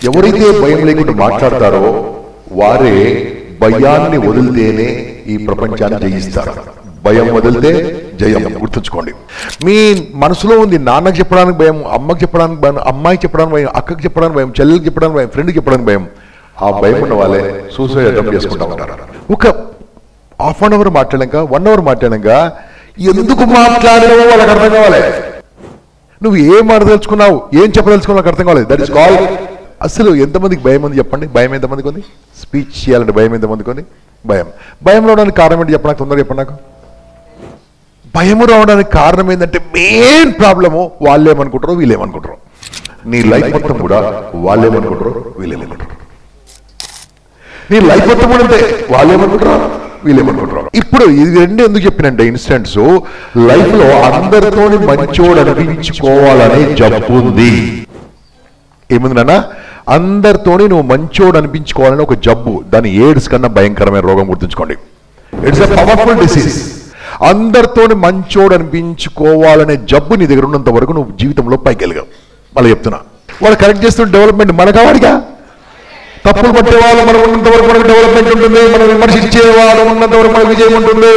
ఎవరైతే భయం లేకుండా మాట్లాడతారో వారే భయాన్ని వదిలితేనే ఈ ప్రపంచాన్ని జయిస్తారు. భయం వదిలితే జయం. గుర్తుంచుకోండి. మీ మనసులో ఉంది నాన్నకి చెప్పడానికి భయం, అమ్మకి చెప్పడానికి భయం, అమ్మాయికి చెప్పడానికి భయం, అక్కకి చెప్పడానికి భయం, చెల్లెలకి చెప్పడానికి భయం, ఫ్రెండ్కి చెప్పడానికి భయం. ఆ భయం ఉన్న వాళ్ళే సూసైడ్ అటెంప్ట్ చేసుకుంటా ఉంటారు. ఒక హాఫ్ అన్ అవర్ మాట్లాడాక 1 అవర్ మాట్లాడాక ఎందుకు మాట్లాడావో వాళ్ళకి అర్థం కావాలి. నువ్వు ఏం మాట్లాడదలుచుకున్నావు, ఏం చెప్పదలుచుకున్నావు నాకు అర్థం కావాలి. That is call. అసలు ఎంతమందికి భయం ఉంది చెప్పండి? భయం ఎంతమందికి ఉంది? స్పీచ్ చేయాలంటే భయం ఎంతమందికి ఉంది? భయం. భయం రావడానికి కారణం ఏంటి చెప్పండి? నాకు తొందరగా చెప్పండి. నాకు భయం రావడానికి కారణం ఏంటంటే మెయిన్ ప్రాబ్లము వాళ్ళేమనుకుంటారో వీళ్ళేమనుకుంటారు. నీ లైఫ్ మొత్తం కూడా వాళ్ళేమనుకుంటారో వీళ్ళేమనుకుంటారు. నీ లైఫ్ మొత్తం కూడా అంతే, వాళ్ళేమనుకుంటారో వీళ్ళేమనుకుంటారు. ఇప్పుడు ఇది రెండు ఎందుకు చెప్పినంటే ఇన్స్టెంట్స్ లైఫ్ లో అందరితో మంచోడు అనిపించుకోవాలనే జబ్బు ఉంది. ఏముంది నాన్న? అందరితోని నువ్వు మంచోడు అనిపించుకోవాలని ఒక జబ్బు. దాని ఎయిడ్స్ కన్నా భయంకరమైన రోగం. గుర్తుంచుకోండి. It's a powerful disease. అందరితోని మంచోడు అనిపించుకోవాలనే జబ్బు నీ దగ్గర ఉన్నంత వరకు నువ్వు జీవితంలో పైకి వెళ్ళగావు. మళ్ళీ చెప్తున్నా, వాళ్ళు కరెక్ట్ చేస్తున్న డెవలప్మెంట్ మనకు కావాలిగా. తప్పులు పట్టేవాళ్ళు మనం ఉన్నంత వరకు మనకు డెవలప్మెంట్ ఉంటుంది. మనం విమర్శించేవాళ్ళు ఉన్నంత వరకు మనకు విజయం ఉంటుంది.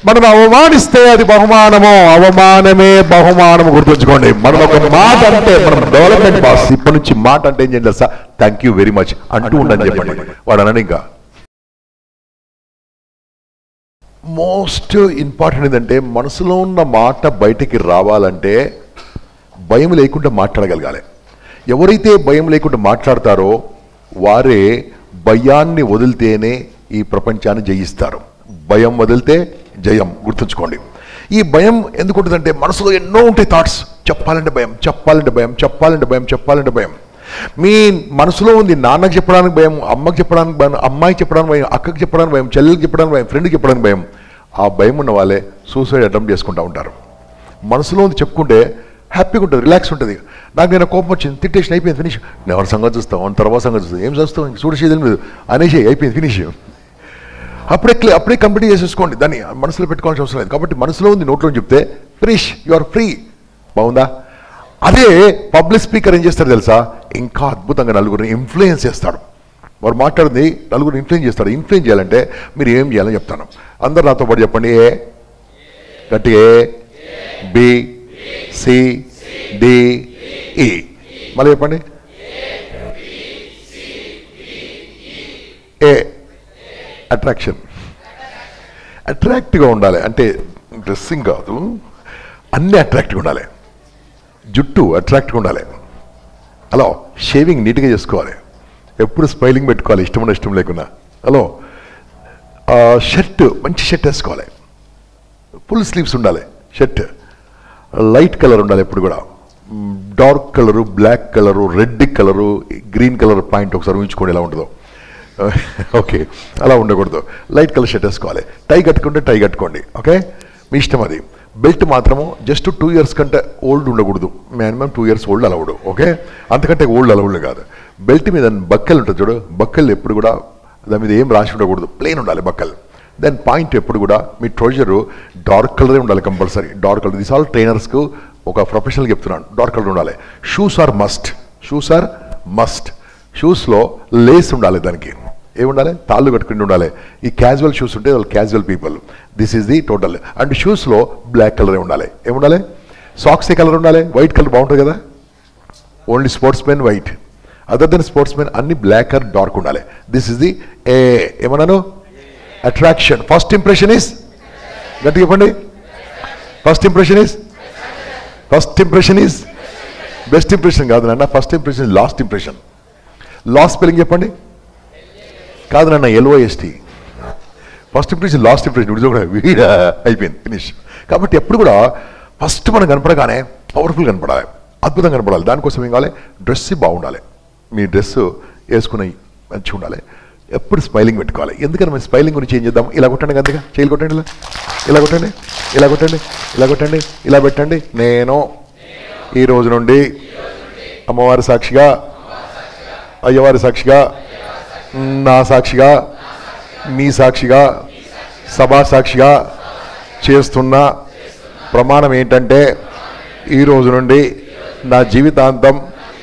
మనం అవమానిస్తే అది బహుమానము, అవమానమే బహుమానము. గుర్తుంచుకోండి. మనం ఒక మాట అంటే మనం డెవలప్మెంట్ బాస్. ఇప్పటి నుంచి మాట అంటే ఏం చేయాలి sir? Thank you very much అంటూ ఉండని చెప్పండి. వాడు అన్నాడు. ఇంకా మోస్ట్ ఇంపార్టెంట్ ఏంటంటే మనసులో ఉన్న మాట బయటికి రావాలంటే భయం లేకుండా మాట్లాడగలగాలి. ఎవరైతే భయం లేకుండా మాట్లాడతారో వారే భయాన్ని వదిలితేనే ఈ ప్రపంచాన్ని జయిస్తారు. భయం వదిలితే జయం. గుర్తుంచుకోండి. ఈ భయం ఎందుకు ఉంటుందంటే మనసులో ఎన్నో ఉంటాయి థాట్స్. చెప్పాలంటే భయం, చెప్పాలంటే భయం, చెప్పాలంటే భయం, చెప్పాలంటే భయం. మీ మనసులో ఉంది నాన్నకి చెప్పడానికి భయం, అమ్మకి చెప్పడానికి భయం, అమ్మాయికి చెప్పడానికి భయం, అక్కకి చెప్పడానికి భయం, చెల్లెలకి చెప్పడానికి భయం, ఫ్రెండ్కి చెప్పడానికి భయం. ఆ భయం ఉన్న వాళ్ళే సూసైడ్ అటెంప్ట్ చేసుకుంటూ ఉంటారు. మనసులో ఉంది చెప్పుకుంటే హ్యాపీగా ఉంటుంది, రిలాక్స్ ఉంటుంది. నాకు నేను కోపం వచ్చింది, తిట్టేషన్, అయిపోయింది, ఫినిష్. నేను ఎవరి సంగతి చూస్తాం, అని తర్వాత సంగతి చూస్తాం, ఏం చూస్తాం, ఇంక చూడచేది లేదు అనేసి అయిపోయింది, ఫినిష్. అప్పుడే కంప్లీట్ చేసేసుకోండి. దాన్ని మనసులో పెట్టుకోవాల్సిన అవసరం లేదు. కాబట్టి మనసులో ఉంది నోట్లో చెప్తే ఫినిష్, యు ఆర్ ఫ్రీ. బాగుందా? అదే పబ్లిక్ స్పీకర్ ఏం చేస్తాడు తెలుసా? ఇంకా అద్భుతంగా నలుగురిని ఇన్ఫ్లుయెన్స్ చేస్తాడు. వారు మాట్లాడింది నలుగురిని ఇన్ఫ్లుయెన్స్ చేస్తాడు. ఇన్ఫ్లుయెన్స్ చేయాలంటే మీరు ఏం చేయాలని చెప్తాను. అందరు నాతో పాటు చెప్పండి. ఏ గట్టి, ఏ, బి, సి, డి, ఈ. మళ్ళీ చెప్పండి. ఏ అట్రాక్షన్. అట్రాక్ట్గా ఉండాలి. అంటే డ్రెస్సింగ్ కాదు, అన్నీ అట్రాక్ట్గా ఉండాలి. జుట్టు అట్రాక్ట్గా ఉండాలి. హలో, షేవింగ్ నీట్గా చేసుకోవాలి. ఎప్పుడు స్మైలింగ్ పెట్టుకోవాలి, ఇష్టం ఇష్టం లేకున్నా. హలో, షర్ట్ మంచి షర్ట్ వేసుకోవాలి. ఫుల్ స్లీవ్స్ ఉండాలి షర్ట్. లైట్ కలర్ ఉండాలి ఎప్పుడు కూడా. Dark colour, black colour, red colour, green colour point ఒకసారి ఊహించుకోండి ఎలా ఉంటుందో. ఓకే, అలా ఉండకూడదు. లైట్ కలర్ షర్ట్ వేసుకోవాలి. టై కట్టుకుంటే టై కట్టుకోండి. ఓకే, మీ ఇష్టం అది. బెల్ట్ మాత్రము జస్ట్ 2 years కంటే ఓల్డ్ ఉండకూడదు. Minimum 2 years old allowed. Okay, అంతకంటే ఓల్డ్ అలౌడ్ కాదు. బెల్ట్ మీద బక్కలు ఉంటుంది చూడు, బక్కలు ఎప్పుడు కూడా దాని మీద ఏం రాసి ఉండకూడదు, ప్లెయిన్ ఉండాలి బక్కలు. దెన్ పాయింట్ ఎప్పుడు కూడా మీ ట్రౌజరు డార్క్ కలరే ఉండాలి compulsory. Dark colour. This all ట్రైనర్స్కు ఒక ప్రొఫెషనల్ చెప్తున్నాను, డార్క్ కలర్ ఉండాలి. Shoes are must. Shoes are must. షూస్లో లేస్ ఉండాలి. దానికి ఏముండాలి? తాళ్ళు కట్టుకుని ఉండాలి. ఈ క్యాజువల్ షూస్ ఉంటే వాళ్ళు casual people. This is the total. And షూస్లో బ్లాక్ కలరే ఉండాలి. ఏముండాలి? సాక్స్ ఏ కలర్ ఉండాలి? వైట్ కలర్ బాగుంటుంది కదా. Only sports men white, other than sports men అన్ని బ్లాక్ ఆర్ డార్క్ ఉండాలి. దిస్ ఇస్ ది ఏమన్నాను? అట్రాక్షన్. ఫస్ట్ ఇంప్రెషన్ ఇస్, గట్టిగా చెప్పండి. First impression is, first impression is best impression కాదు నాన్న. First impression is last impression. Last spelling చెప్పండి. కాదు నాన్న, LOST. First impression last impression. ఇది కూడా వీడ అయిపోయింది, ఫినిష్. కాబట్టి ఎప్పుడు కూడా ఫస్ట్ మనం కనపడగానే పవర్ఫుల్ కనపడాలి, అద్భుతంగా కనపడాలి. దానికోసం ఏం కావాలి? డ్రెస్ బాగుండాలి. మీ డ్రెస్ వేసుకుని మంచిగా ఉండాలి. ఎప్పుడు స్మైలింగ్ పెట్టుకోవాలి. ఎందుకని మనం స్మైలింగ్ గురించి ఏం చేద్దాం? ఇలా కొట్టండి, గంతగా చేయలు కొట్టండి, ఇలా కొట్టండి, ఇలా కొట్టండి, ఇలా కొట్టండి, ఇలా పెట్టండి. నేను ఈ రోజు నుండి అమ్మవారి సాక్షిగా, అయ్యవారి సాక్షిగా, నా సాక్షిగా, మీ సాక్షిగా, సభా సాక్షిగా చేస్తున్న ప్రమాణం ఏంటంటే ఈ రోజు నుండి నా జీవితాంతం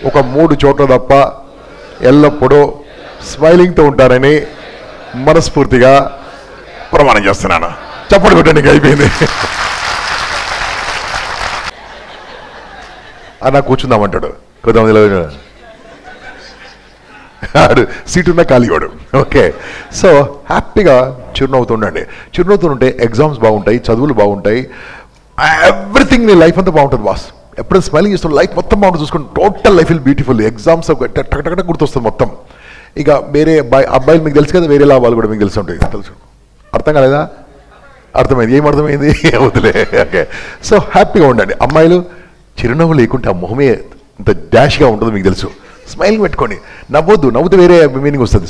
ఒక 3 చోట్ల తప్ప ఎల్లప్పుడూ స్మైలింగ్తో ఉంటారని మనస్ఫూర్తిగా ప్రమాణం చేస్తున్నాను. చప్పటి కొట్టండి, అయిపోయింది. అన్న కూర్చుందామంటాడు, కొంతమంది ఆడు సీటు ఉన్న ఖాళీవాడు. ఓకే, సో హ్యాపీగా చిరునవ్వుతుండండి. చిరునవ్వుతూ ఉంటే ఎగ్జామ్స్ బాగుంటాయి, చదువులు బాగుంటాయి, ఎవ్రీథింగ్ నీ లైఫ్ అంతా బాగుంటుంది బాస్. ఎప్పుడైనా స్మైలింగ్ చేస్తున్న లైఫ్ మొత్తం బాగుంటుంది చూసుకుని total life will beautiful. Exams టక్ గుర్తొస్తుంది మొత్తం. ఇక వేరే అబ్బాయిలు మీకు తెలుసు కదా, వేరే లాభాలు కూడా మీకు తెలిసి ఉంటాయి. తెలుసు, అర్థం కాలేదా? అర్థమైంది. ఏం అర్థమైంది? వదిలే. ఓకే, సో హ్యాపీగా ఉండండి. అమ్మాయిలు చిరునవ్వు లేకుంటే ఆ మొహమే ఇంత డాష్గా ఉంటుంది మీకు తెలుసు. స్మైలింగ్ పెట్టుకోండి, నవ్వొద్దు. నవ్వుతూ వేరే మీనింగ్ వస్తుంది.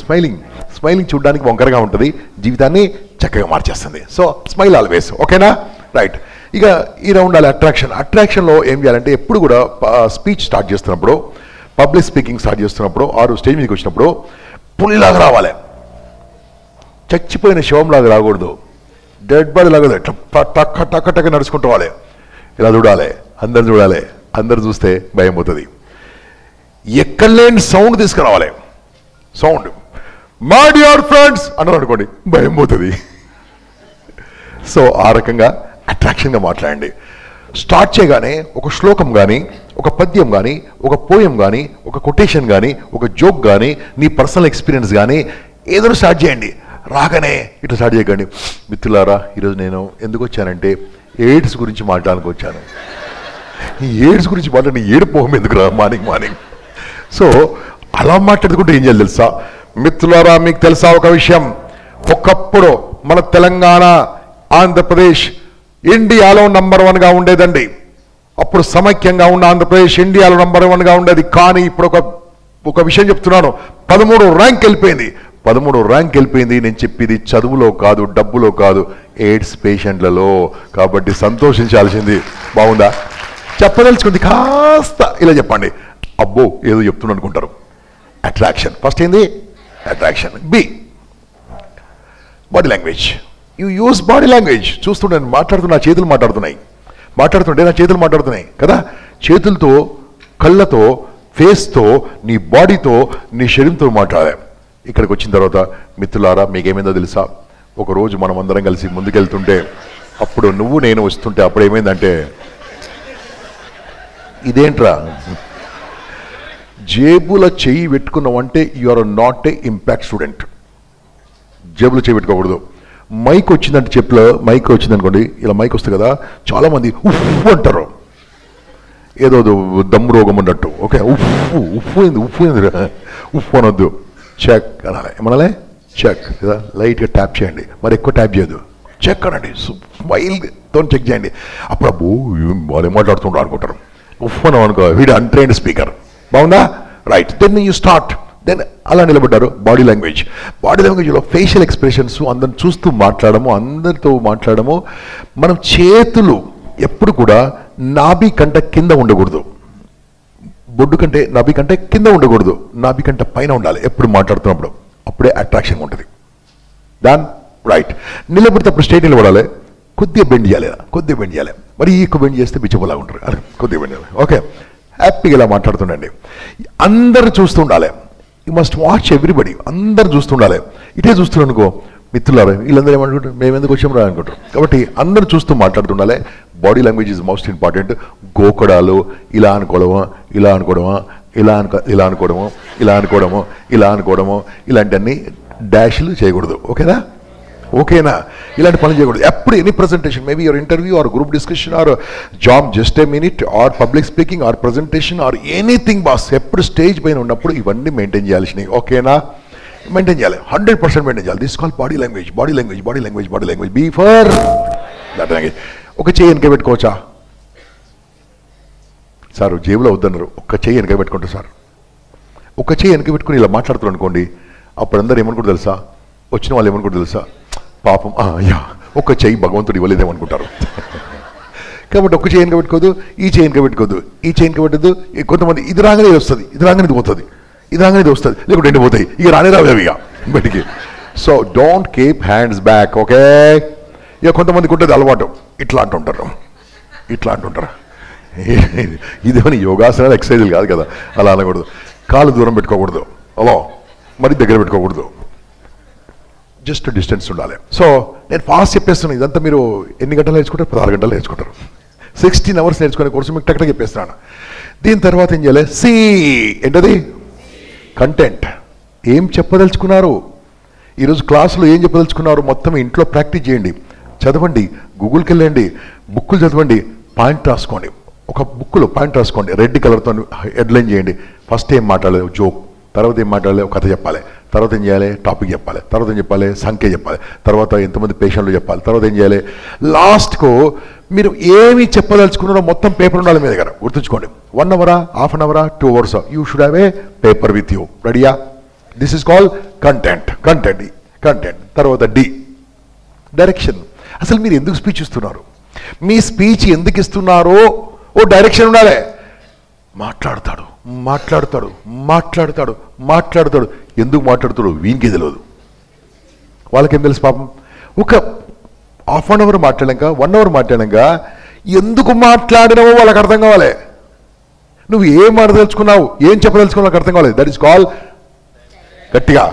స్మైలింగ్ చూడడానికి వంకరగా ఉంటుంది, జీవితాన్ని చక్కగా మార్చేస్తుంది. So smile always. ఓకేనా? రైట్. ఇక ఈ ఉండాలి అట్రాక్షన్లో ఏం చేయాలంటే ఎప్పుడు కూడా స్పీచ్ స్టార్ట్ చేస్తున్నప్పుడు, పబ్లిక్ స్పీకింగ్ స్టార్ట్ చేస్తున్నప్పుడు, ఆరు స్టేజ్ మీదకి వచ్చినప్పుడు పులిలాగా రావాలి. చచ్చిపోయిన శవంలాగా రాకూడదు, డెడ్ బాడీ లాగా టక్క టక్క టక్క నడుచుకుంటూ రావాలి. ఇలా చూడాలి, అందరు చూడాలి. అందరు చూస్తే భయం పోతుంది. ఎక్కడ లేని సౌండ్ తీసుకురావాలి. సౌండ్ మై డియర్ ఫ్రెండ్స్ అన్నారు అనుకోండి, భయం పోతుంది. సో ఆ రకంగా అట్రాక్షన్గా మాట్లాడండి. స్టార్ట్ చేయగానే ఒక శ్లోకం కానీ, ఒక పద్యం కానీ, ఒక పోయం కానీ, ఒక కొటేషన్ కానీ, ఒక జోక్ కానీ, నీ పర్సనల్ ఎక్స్పీరియన్స్ కానీ ఏదో స్టార్ట్ చేయండి. రాగానే ఇట్లా స్టార్ట్ చేయకండి. మిత్రులారా, ఈరోజు నేను ఎందుకు వచ్చానంటే ఎయిడ్స్ గురించి మాట్లాడడానికి వచ్చాను. ఈ ఎయిడ్స్ గురించి మాట్లాడి ఏడు పోహం ఎందుకు రా మార్నింగ్. సో అలా మాట్లాడుకుంటే ఏం చేయాలి తెలుసా? మిత్రులారా, మీకు తెలుసా ఒక విషయం? ఒకప్పుడు మన తెలంగాణ, ఆంధ్రప్రదేశ్ ఇండియాలో నంబర్ 1గా ఉండేదండి. అప్పుడు సమైక్యంగా ఉన్న ఆంధ్రప్రదేశ్ ఇండియాలో నంబర్ 1గా ఉండేది. కానీ ఇప్పుడు ఒక విషయం చెప్తున్నాను, 13 ర్యాంక్ వెళ్ళిపోయింది. 13 ర్యాంక్ వెళ్ళిపోయింది. నేను చెప్పేది చదువులో కాదు, డబ్బులో కాదు, ఎయిడ్స్ పేషెంట్లలో. కాబట్టి సంతోషించాల్సింది. బాగుందా? చెప్పదలుచుకుంది కాస్త ఇలా చెప్పండి. అబ్బో ఏదో చెప్తున్నా అనుకుంటారు. అట్రాక్షన్ ఫస్ట్ ఏంది? Attraction. Be body language. You use body language. చూస్తుంటే నా చేతులు మాట్లాడుతున్నాయి కదా. చేతులతో, కళ్ళతో, ఫేస్తో, నీ బాడీతో, నీ శరీరంతో మాట్లాడాలి. ఇక్కడికి వచ్చిన తర్వాత మిత్రులారా, మీకేమైందో తెలుసా? ఒకరోజు మనం అందరం కలిసి ముందుకెళ్తుంటే, అప్పుడు నువ్వు నేను వస్తుంటే అప్పుడు ఏమైందంటే, ఇదేంట్రా జేబుల చెయ్యి పెట్టుకున్నావంటే you are not a impact student. జేబులో చెయ్యి పెట్టుకోకూడదు. మైక్ వచ్చిందంటే, చెప్పులో మైక్ వచ్చిందనుకోండి, ఇలా మైక్ వస్తుంది కదా, చాలామంది ఉఫ్ అంటారు, ఏదో దమ్ము రోగం ఉన్నట్టు. ఓకే, ఉఫ్ అనొద్దు, చెక్ అనాలి. ఏమనాలి? చెక్. లైట్గా ట్యాప్ చేయండి, మరి ఎక్కువ ట్యాప్ చేయదు. చెక్ అనండి, స్మైల్తో చెక్ చేయండి. అప్పుడు అబ్బో వాళ్ళు మాట్లాడుతుంటారు అనుకుంటారు. ఉఫ్ అని అనుకో, వీడు అన్ట్రైన్డ్ స్పీకర్. బాగుందా? Right. Then you start. Then అలా నిలబడ్డారు. బాడీ లాంగ్వేజ్లో ఫేషియల్ ఎక్స్ప్రెషన్స్, అందరిని చూస్తూ మాట్లాడము, అందరితో మాట్లాడము. మనం చేతులు ఎప్పుడు కూడా నాభి కంటే కింద ఉండకూడదు, బొడ్డు కంటే నాభి కంటే కింద ఉండకూడదు, నాభి కంటే పైన ఉండాలి ఎప్పుడు మాట్లాడుతున్నప్పుడు. అప్పుడే అట్రాక్షన్ ఉంటుంది. దాన్ రైట్. నిలబడితే అప్పుడు స్ట్రైట్ నిలబడాలి, కొద్దిగా బెండ్ చేయాలి. మరి ఎక్కువ బెండ్ చేస్తే బిచ్చబోలాగా ఉంటారు. అరే కొద్దిగా బెండ్ చేయాలి. ఓకే, హ్యాపీగా ఇలా మాట్లాడుతుండండి. అందరు చూస్తూ ఉండాలి. You must watch everybody. అందరు చూస్తుండాలి. ఇటే చూస్తున్నారు అనుకో, మిత్రులారా వీళ్ళందరూ ఏమనుకుంటారు, మేము ఎందుకు వచ్చాము రా అనుకుంటారు. కాబట్టి అందరూ చూస్తూ మాట్లాడుతుండాలి. Body language is most important. గోకడాలు, ఇలా అనుకోవడము, ఇలాంటివన్నీ డాష్లు చేయకూడదు. ఓకేనా? ఇలాంటి పనులు చేయకూడదు. ఎప్పుడు any presentation, maybe your interview or group discussion or job just a minute or public speaking or presentation or anything boss, ఎప్పుడు స్టేజ్ పైన ఉన్నప్పుడు ఇవన్నీ మెయింటైన్ చేయాల్సినవి. ఓకేనా? మెయింటైన్ చేయాలి, 100% మెయింటైన్ చేయాలి. This call body language. Be for that language. ఒక చెయ్యి వెనక పెట్టుకోవచ్చా సార్? జేబులో వద్దన్నారు. ఒక చెయ్యి వెనక పెట్టుకుంటా సార్. ఒక చెయ్యి వెనక పెట్టుకుని ఇలా మాట్లాడుతున్నారు అనుకోండి, అప్పుడు అందరూ ఏమనుకుంటారు తెలుసా? వచ్చిన వాళ్ళు ఏమనుకుంటారు తెలుసా? పాపం ఒక చెయ్యి భగవంతుడు ఇవ్వలేదేమనుకుంటారు. కాబట్టి ఒక చెయ్యి వెనక పెట్టుకోదు, ఈ చెయ్యి వెనక పెట్టద్దు. కొంతమంది ఇది రాగానే ఇది వస్తుంది, ఇది రాగానే ఇది పోతుంది, లేకుంటే ఎండి పోతాయి, ఇక రావు ఇక బయటికి. So don't keep hands back. Okay, ఇక కొంతమందికి ఉంటుంది అలవాటు, ఇట్లా అంటుంటారు. ఇదేమని యోగాసనాలు ఎక్సర్సైజులు కాదు కదా, అలా అనకూడదు. కాళ్ళు దూరం పెట్టుకోకూడదు. అలా మరి దగ్గర పెట్టుకోకూడదు, జస్ట్ డిస్టెన్స్ ఉండాలి. సో నేను ఫాస్ట్ చెప్పేస్తున్నాను. ఇదంతా మీరు ఎన్ని గంటలు నేర్చుకుంటారు? 16 గంటలు నేర్చుకుంటారు. 16 hours నేర్చుకునే కోర్సు మీకు టక్కగా చెప్పేస్తున్నాను. దీని తర్వాత ఏం చేయాలి? సి ఏంటది? కంటెంట్. ఏం చెప్పదలుచుకున్నారు ఈరోజు క్లాసులో, ఏం చెప్పదలుచుకున్నారు మొత్తం ఇంట్లో ప్రాక్టీస్ చేయండి, చదవండి, గూగుల్కి వెళ్ళండి, బుక్కులు చదవండి, పాయింట్ రాసుకోండి. ఒక బుక్లో పాయింట్ రాసుకోండి, రెడ్ కలర్తో హెడ్లైన్ చేయండి. ఫస్ట్ ఏం మాట్లాడలేదు? జోక్. తర్వాత ఏం మాట్లాడలేదు? కథ చెప్పాలి. తర్వాత ఏం చేయాలి? టాపిక్ చెప్పాలి. తర్వాత ఏం చెప్పాలి? సంఖ్య చెప్పాలి. తర్వాత ఎంతమంది పేషెంట్లు చెప్పాలి. తర్వాత ఏం చేయాలి? లాస్ట్కు మీరు ఏమి చెప్పదలుచుకున్నారో మొత్తం పేపర్ ఉండాలి మీ దగ్గర. గుర్తుంచుకోండి. 1 hour, half an hour, 2 hours you should have a paper with you. రెడీయా? This is called content. Content. తర్వాత డి, డైరెక్షన్. అసలు మీరు ఎందుకు స్పీచ్ ఇస్తున్నారు? మీ స్పీచ్ ఎందుకు ఇస్తున్నారో ఓ డైరెక్షన్ ఉండాలి. మాట్లాడతాడు ఎందుకు మాట్లాడుతాడు వీనికి తెలియదు, వాళ్ళకేం తెలుసు పాపం. ఒక హాఫ్ అన్ అవర్ మాట్లాడాక 1 hour మాట్లాడాక ఎందుకు మాట్లాడినావో వాళ్ళకి అర్థం కావాలి. నువ్వు ఏం మాట్లాడదలుచుకున్నావు, ఏం చెప్పదలుచుకున్నావు వాళ్ళకి అర్థం కావాలి. దట్ ఈస్ కాల్ గట్టిగా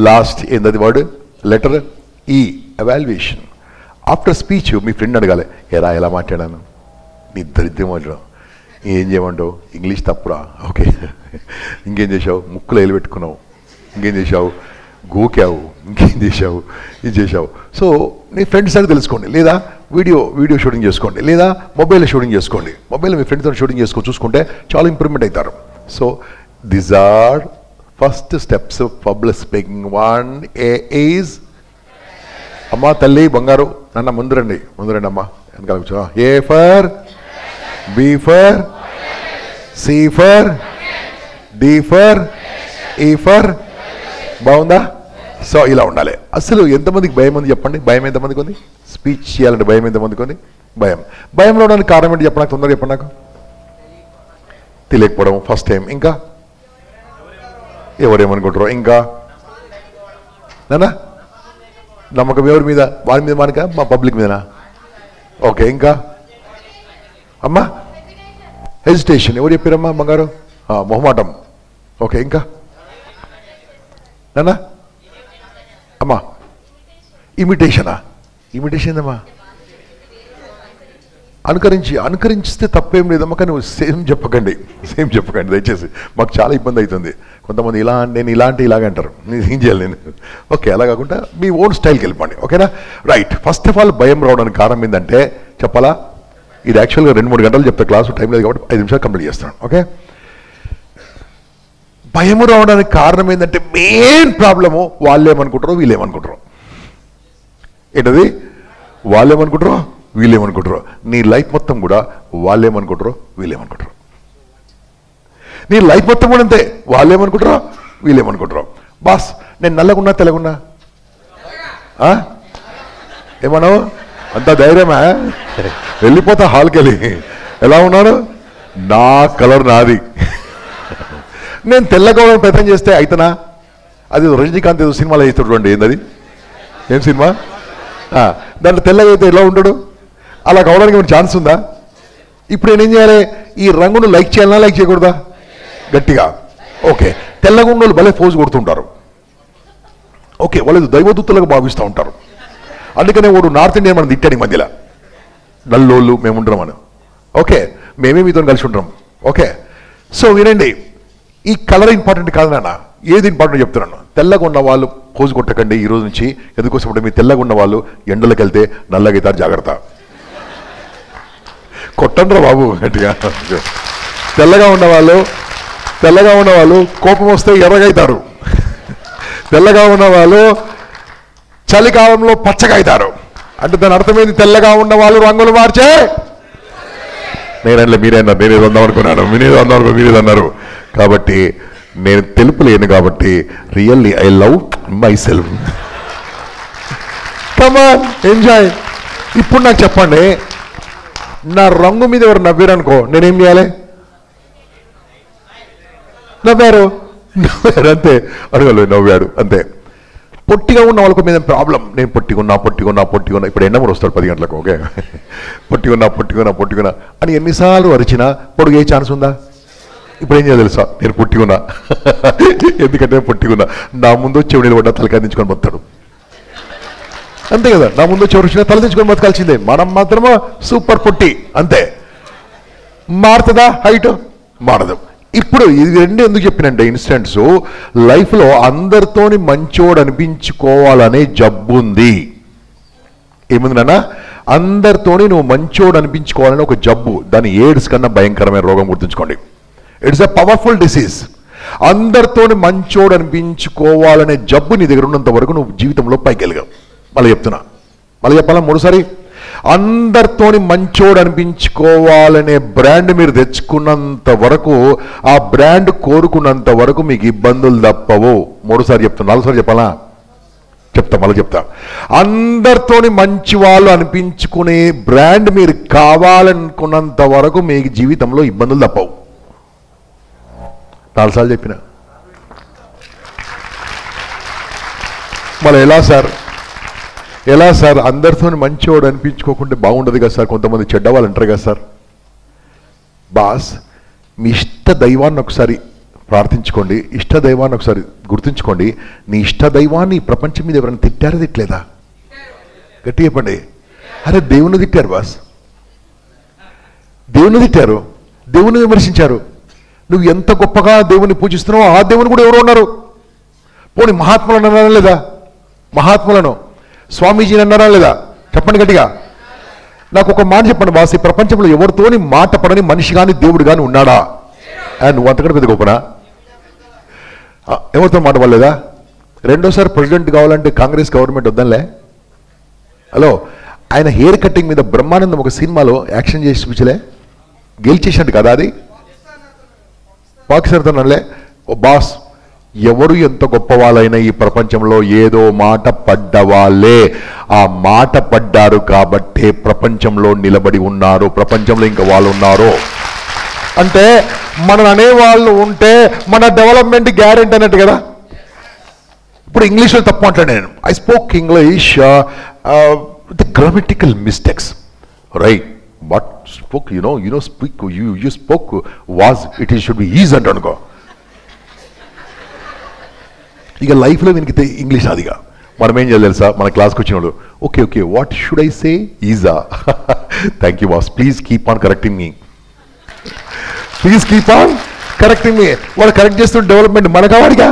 లాస్ట్ ఏందది వర్డ్? లెటర్ ఈ, ఎవాల్యుయేషన్. ఆఫ్టర్ స్పీచ్ మీ ఫ్రెండ్ అడగాలి, ఎలా మాట్లాడాను? నీ దరిద్రం మాట్లాడావు, ఏం చేయమంటావు? ఇంగ్లీష్ తప్పురా. ఓకే, ఇంకేం చేసావు? ముక్కులో వేలు పెట్టుకున్నావు. ఇంకేం చేసావు? గోకావు. ఇంకేం చేసావు? ఇది చేసావు. సో మీ ఫ్రెండ్స్ అని తెలుసుకోండి, లేదా వీడియో షూటింగ్ చేసుకోండి, లేదా మొబైల్లో షూటింగ్ చేసుకోండి. మొబైల్లో మీ ఫ్రెండ్స్తో షూటింగ్ చేసుకొని చూసుకుంటే చాలా ఇంప్రూవ్మెంట్ అవుతారు. So these are first steps public speaking. 1A is, అమ్మ తల్లి బంగారు నాన్న ముందురండి అమ్మ వెనకాల కూర్చో. A for, B for, C for, D for, E for. బాగుందా? సో ఇలా ఉండాలి. అసలు ఎంతమందికి భయం ఉంది చెప్పండి? భయం ఎంతమందికి ఉంది? స్పీచ్ చేయాలంటే భయం ఎంతమందికి ఉంది? భయంలో ఉండడానికి కారణం ఏంటి చెప్పండి నాకు, తొందరగా చెప్పండి నాకు. తెలియకపోవడం ఫస్ట్ టైం. ఇంకా ఎవరేమనుకుంటారో, ఇంకా నానా నమ్మకం ఎవరి మీద? వారి మీద మనక, మా పబ్లిక్ మీదనా? ఓకే, ఇంకా అమ్మా హెజిటేషన్. ఎవరు చెప్పారమ్మా బంగారు? మొహమాటం. ఓకే, ఇంకా నానా అమ్మా ఇమిటేషనా? ఇమిటేషన్ అమ్మా అనుకరిస్తే తప్పేం లేదమ్మా, కానీ సేమ్ చెప్పకండి దయచేసి. మాకు చాలా ఇబ్బంది అవుతుంది. కొంతమంది నేను ఇలాగ అంటారు, నేను ఏం చేయాలి నేను? ఓకే, అలా కాకుండా మీ ఓన్ స్టైల్కి వెళ్ళిపోండి. ఓకేనా? రైట్. ఫస్ట్ ఆఫ్ ఆల్ భయం రావడానికి కారణం ఏంటంటే చెప్పాలా? ఇది యాక్చువల్గా 2-3 గంటలు చెప్తే క్లాసు టైం లేదు కాబట్టి 5 నిమిషాలు కంప్లీట్ చేస్తాను. ఓకే, భయము రావడానికి కారణం ఏంటంటే మెయిన్ ప్రాబ్లము వాళ్ళేమనుకుంటారో వీళ్ళేమనుకుంటారో. ఏంటది? వాళ్ళేమనుకుంటారో వీళ్ళేమనుకుంటారో. నీ లైఫ్ మొత్తం కూడా వాళ్ళేమనుకుంటారో వీళ్ళేమనుకుంటారో. నీ లైఫ్ మొత్తం కూడా అంతే, వాళ్ళేమనుకుంటారో వీళ్ళేమనుకుంటారో. బాస్ నేను నల్లగున్నా తెల్లగున్నా ఏమన్నావు? అంత ధైర్యమా? వెళ్ళిపోతా హాల్కి వెళ్ళి. ఎలా ఉన్నాను? నా కలర్ నాది. నేను తెల్లగా ప్రయత్నం చేస్తే అయితేనా? అది రజనీకాంత్ ఏదో సినిమాలో వేస్తాడు, ఏంది ఏం సినిమా? దాంట్లో తెల్లగా అయితే ఎలా ఉంటాడు? అలా కావడానికి ఏమైనా ఛాన్స్ ఉందా? ఇప్పుడు నేనేం చేయాలి? ఈ రంగును లైక్ చేయాలన్నా లైక్ చేయకూడదా? గట్టిగా. ఓకే, తెల్లగుండోళ్ళు భలే పోజు కొడుతుంటారు. ఓకే, వాళ్ళు దైవదూతలుగా భావిస్తూ ఉంటారు. అందుకనే వాడు నార్త్ ఇండియన్ మనం తిట్టాడు ఈ మధ్యలో, నల్లోళ్ళు మేము ఉంటామని. ఓకే, మేమే మీతో కలిసి ఉంటాం. ఓకే, సో వినండి, ఈ కలర్ ఇంపార్టెంట్ కాదు నాన్న, ఏది ఇంపార్టెంట్ చెప్తున్నాను. తెల్లగా ఉన్న వాళ్ళు పోజు కొట్టకండి ఈ రోజు నుంచి. ఎందుకోసం అంటే మీ తెల్లగా ఉన్న వాళ్ళు ఎండలోకి వెళ్తే నల్లగా అవుతారు, జాగ్రత్త. కొట్టండ్రా బాబు గట్టిగా. తెల్లగా ఉన్నవాళ్ళు కోపం వస్తే ఎర్రగైతారు. తెల్లగా ఉన్నవాళ్ళు చలికాలంలో పచ్చగా అవుతారు. అంటే దాని అర్థమైంది, తెల్లగా ఉన్న వాళ్ళు రంగులు మార్చే. నేనంటే మీరేనా? నేనేదో అందాం అనుకున్నాను, మీరేదో అన్నారు. కాబట్టి నేను తెలుపు లేను కాబట్టి really I love my self. Come on enjoy. ఇప్పుడు నాకు చెప్పండి, నా రంగు మీద ఎవరు నవ్వారు అనుకో, నేనేం చేయాలి? నవ్వారు అంతే, అడగలు నవ్వాడు అంతే. పొట్టిగా ఉన్న వాళ్ళకు మీద ప్రాబ్లం, నేను పొట్టిగున్నా. ఇప్పుడు ఎండమూరు వస్తాడు 10 గంటలకు. ఓకే, పొట్టిగున్నా అని ఎన్నిసార్లు అరిచినా పొడుగు ఏ ఛాన్స్ ఉందా? ఇప్పుడు ఏం చేయాలి తెలుసా, నేను పుట్టిగున్నా ఎందుకంటే పుట్టిగున్నా, నా ముందు వచ్చి నిలబడ్డా తలకాయించుకొని బతాడు, అంతే కదా. నా ముందు వచ్చి ఎవరు తల తెచ్చుకొని బతకాల్సిందే. మనం మాత్రమో సూపర్ పుట్టి అంతే. మారుతుందా హైట్? మారదు. ఇప్పుడు ఇది రెండు ఎందుకు చెప్పినంటే ఇన్స్టెంట్స్, లైఫ్లో అందరితోని మంచోడు అనిపించుకోవాలనే జబ్బు ఉంది. ఏముంది నాన్న? అందరితోని నువ్వు మంచోడు అనిపించుకోవాలని ఒక జబ్బు. దాని ఎయిడ్స్ కన్నా భయంకరమైన రోగం, గుర్తుంచుకోండి. It's a powerful disease. అందరితోని మంచోడు అనిపించుకోవాలనే జబ్బు నీ దగ్గర ఉన్నంత వరకు నువ్వు జీవితంలో పైకి వెళ్ళగావు. మళ్ళీ చెప్తున్నా, మళ్ళీ చెప్పాలా మూడోసారి. అందరితోని మంచోడు అనిపించుకోవాలనే బ్రాండ్ మీరు తెచ్చుకున్నంత వరకు, ఆ బ్రాండ్ కోరుకున్నంత వరకు మీకు ఇబ్బందులు తప్పవు. మూడోసారి చెప్తున్నా, నాలుగోసారి చెప్పాలా? చెప్తా, మళ్ళీ చెప్తా. అందరితోని మంచి వాళ్ళు అనిపించుకునే బ్రాండ్ మీరు కావాలనుకున్నంత వరకు మీకు జీవితంలో ఇబ్బందులు తప్పవు. 4 సార్లు చెప్పిన. మళ్ళీ ఎలా సార్ అందరితో మంచివాడు అనిపించుకోకుంటే బాగుండదు కదా సార్, కొంతమంది చెడ్డవాళ్ళు అంటారు కదా సార్. బాస్, మీ ఇష్ట దైవాన్ని ఒకసారి ప్రార్థించుకోండి, ఇష్ట దైవాన్ని ఒకసారి గుర్తుంచుకోండి. నీ ఇష్ట దైవాన్ని ఈ ప్రపంచం మీద ఎవరైనా తిట్టారా తిట్టలేదా? గట్టి చెప్పండి. అరే దేవుని తిట్టారు బాస్, దేవుని తిట్టారు, దేవుని విమర్శించారు. నువ్వు ఎంత గొప్పగా దేవుని పూజిస్తున్నావో ఆ దేవుని కూడా ఎవరు ఉన్నారు. పోనీ మహాత్ములను అన్నారా లేదా? మహాత్ములను, స్వామీజీని అన్నారా లేదా? చెప్పండి గట్టిగా. నాకు ఒక మాట చెప్పండి బాస్, ఈ ప్రపంచంలో ఎవరితోని మాట పడని మనిషి కానీ దేవుడు కానీ ఉన్నాడా? నువ్వు అంతకంటే పెద్ద గొప్పనా? ఎవరితో మాట పడలేదా? రెండోసారి ప్రెసిడెంట్ కావాలంటే కాంగ్రెస్ గవర్నమెంట్ వద్దాంలే. హలో, ఆయన హెయిర్ కటింగ్ మీద బ్రహ్మానందం ఒక సినిమాలో యాక్షన్ చేసి చూపించలే, గెలిచేసినట్టు కదా అది. పాకిస్తాన్తో నల్లే. ఓ బాస్, ఎవరు ఎంత గొప్ప వాళ్ళైనా ఈ ప్రపంచంలో ఏదో మాట పడ్డవాళ్ళే. ఆ మాట పడ్డారు కాబట్టే ప్రపంచంలో నిలబడి ఉన్నారు, ప్రపంచంలో ఇంకా వాళ్ళు ఉన్నారు. అంటే మనం అనేవాళ్ళు ఉంటే మన డెవలప్మెంట్ గ్యారెంటీ అన్నట్టు కదా. ఇప్పుడు ఇంగ్లీష్లో తప్పు అంటాను నేను. I spoken English with grammatical mistakes, right? But spoke speak you spoke was it is should be is అంట అనుకో. ఇక లైఫ్లో దీనికి ఇంగ్లీష్ అదిగా. మనం ఏం చేయాలి తెలుసా? మన క్లాస్కి వచ్చిన వాళ్ళు, okay what should I say? ఈజా. Thank you boss, please keep on correcting me, please keep on correcting me. వాడు కరెక్ట్ చేస్తున్న డెవలప్మెంట్ మనకు వాడిగా.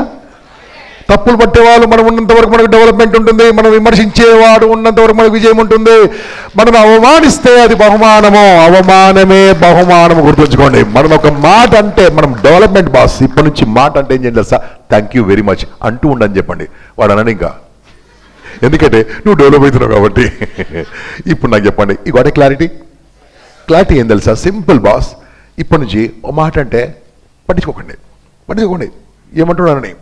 తప్పులు పట్టేవాళ్ళు మనం ఉన్నంత వరకు మనకు డెవలప్మెంట్ ఉంటుంది, మనం విమర్శించేవాడు ఉన్నంత వరకు మనకు విజయం ఉంటుంది. మనం అవమానిస్తే అది బహుమానము, అవమానమే బహుమానము, గుర్తుంచుకోండి. మనం ఒక మాట అంటే మనం డెవలప్మెంట్ బాస్. ఇప్పటి నుంచి మాట అంటే ఏం చేయాలి sir? Thank you very much అంటూ ఉండని చెప్పండి. వాడు అనని ఇంకా, ఎందుకంటే నువ్వు డెవలప్ అవుతున్నావు కాబట్టి. ఇప్పుడు నాకు చెప్పండి, ఈ వాట్ క్లారిటీ ఏం తెలుసా? Simple boss. ఇప్పటి నుంచి ఓ మాట అంటే పట్టించుకోకండి. ఏమంటున్నానని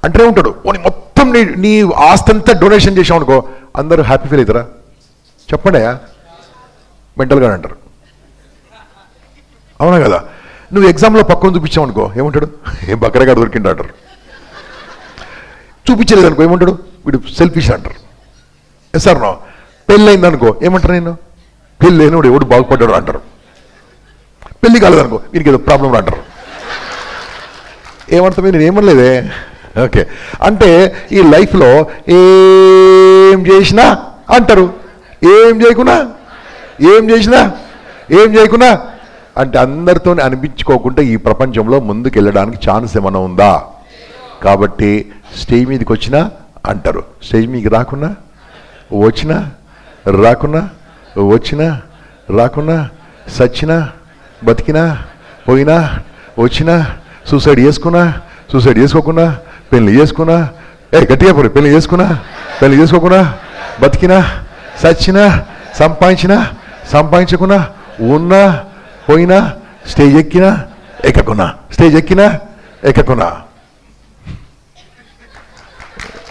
అంటే ఉంటాడు, మొత్తం నీ ఆస్తి అంతా డొనేషన్ చేసావు అనుకో, అందరూ హ్యాపీ ఫీల్ అవుతారా? చెప్పండి. మెంటల్గా అంటారు, అవునా కదా? నువ్వు ఎగ్జామ్లో పక్కన చూపించావు అనుకో, ఏమంటాడు? ఏం బకరగా దొరికిండు అంటారు. చూపించలేదు అనుకో, ఏమంటాడు? వీడు సెల్ఫిష్ అంటారు. Yes sir no. పెళ్ళి అయిందనుకో, ఏమంటారు? నేను పెళ్ళి లేనివాడు ఎవడు బాగుపడ్డాడు అంటారు. పెళ్ళి కాలేదనుకో, వీరికి ఏదో ప్రాబ్లం అంటారు. ఏమంటారు? నేను ఏమనలేదే. ఓకే, అంటే ఈ లైఫ్లో ఏం చేసినా అంటారు, ఏం చేయకున్నా అంటే అందరితో అనిపించుకోకుండా ఈ ప్రపంచంలో ముందుకు వెళ్ళడానికి ఛాన్స్ ఏమైనా ఉందా? కాబట్టి స్టేజ్ మీదకి వచ్చినా అంటారు, స్టేజ్ మీదకి రాకున్నా సచ్చినా బతికినా పోయినా వచ్చినా సూసైడ్ చేసుకోకున్నా పెళ్లి చేసుకున్నా, గట్టిగా పోయి పెళ్లి చేసుకోకున్నా, బతికినా సచ్చినా సంపాదించకున్నా, ఉన్నా పోయినా, స్టేజ్ ఎక్కినా ఎక్కకున్నా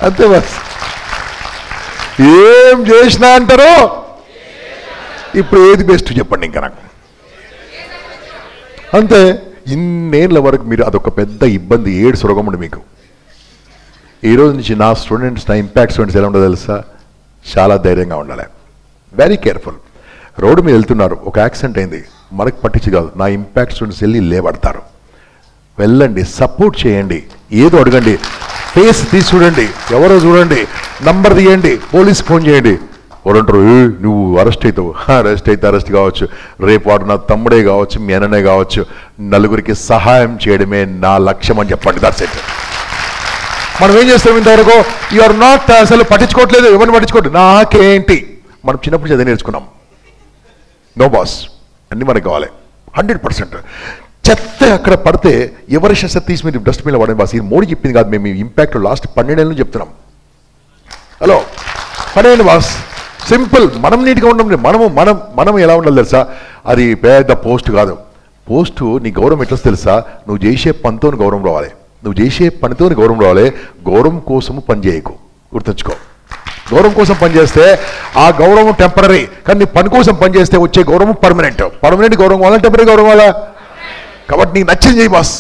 అంతే బస్. ఏం చేసినా అంటారు. ఇప్పుడు ఏది బెస్ట్ చెప్పండి ఇంకా నాకు? అంతే. ఇన్నేళ్ళ వరకు మీరు అదొక పెద్ద ఇబ్బంది, ఏడు సురగం ఉండి మీకు. ఈ రోజు నుంచి నా ఇంపాక్ట్ స్టూడెంట్స్ ఎలా ఉండదో తెలుసా? చాలా ధైర్యంగా ఉండాలి, వెరీ కేర్ఫుల్. రోడ్డు మీద వెళ్తున్నారు, ఒక యాక్సిడెంట్ అయింది, మనకు పట్టించి కాదు, నా ఇంపాక్ట్ స్టూడెంట్స్ వెళ్ళి లేబడతారు. వెళ్ళండి, సపోర్ట్ చేయండి, ఏదో అడగండి, ఫేస్ తీసి చూడండి, ఎవరో చూడండి, నంబర్ తీయండి, పోలీస్ ఫోన్ చేయండి. వాడంటారు నువ్వు అరెస్ట్ అవుతావు. అరెస్ట్ కావచ్చు, రేపు వాడు నా తమ్ముడే కావచ్చు, మీ అన్ననే కావచ్చు, నలుగురికి సహాయం చేయడమే నా లక్ష్యం అని చెప్పండి. That's it. మనం ఏం చేస్తాం ఇంతవరకు? యు ఆర్ నాట్, అసలు పట్టించుకోవట్లేదు, ఎవరిని పట్టించుకోవట్లేదు, నాకేంటి. మనం చిన్నప్పుడు చదివి నేర్చుకున్నాం, నో బాస్, అన్నీ మనకు కావాలి 100%. చెత్త అక్కడ పడితే ఎవరి చెత్త తీసి మీరు డస్ట్బిన్లో పడండి బాస్. ఇది మోడీ చెప్పింది కాదు, మేము ఇంపాక్ట్ లాస్ట్ 12 ఏళ్ళ నుంచి చెప్తున్నాం. హలో, పడేయండి బాస్, సింపుల్. మనం నీట్గా ఉండం. మనం ఎలా ఉండాలి తెలుసా? అది పెద్ద పోస్ట్ కాదు. పోస్టు నీ గౌరవం ఎట్లా తెలుసా? నువ్వు చేసే పనితో గౌరవం రావాలి, నువ్వు చేసే పనితో గౌరవం రావాలి. గౌరవం కోసము పని చేయకు, గుర్తుంచుకో. గౌరవం కోసం పనిచేస్తే ఆ గౌరవం టెంపరీ, కానీ నీ పని కోసం పనిచేస్తే వచ్చే గౌరవం పర్మనెంట్. పర్మనెంట్ గౌరవం కావాలా, టెంపరీ గౌరవం కావాలా? కాబట్టి నీకు నచ్చింది చేయి boss,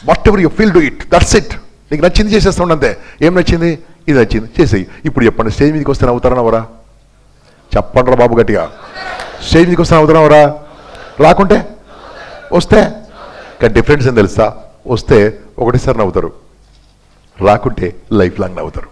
what ever you feel do it, that's it. నీకు నచ్చింది చేసేస్తాను అంతే. ఏం నచ్చింది? ఇది నచ్చింది, చేసేయి. ఇప్పుడు చెప్పండి, స్టేజ్ మీదకి వస్తే నవ్వుతారా? చెప్పండి రా బాబు గట్టిగా. స్టేజ్ మీదకి వస్తే నవ్వుతున్నావరా? రాకుంటే వస్తే? కానీ డిఫరెన్స్ ఏం తెలుసా? వస్తే ఒకటేసారి నవ్వుతారు, రాకుంటే లైఫ్ లాంగ్ నవ్వుతారు.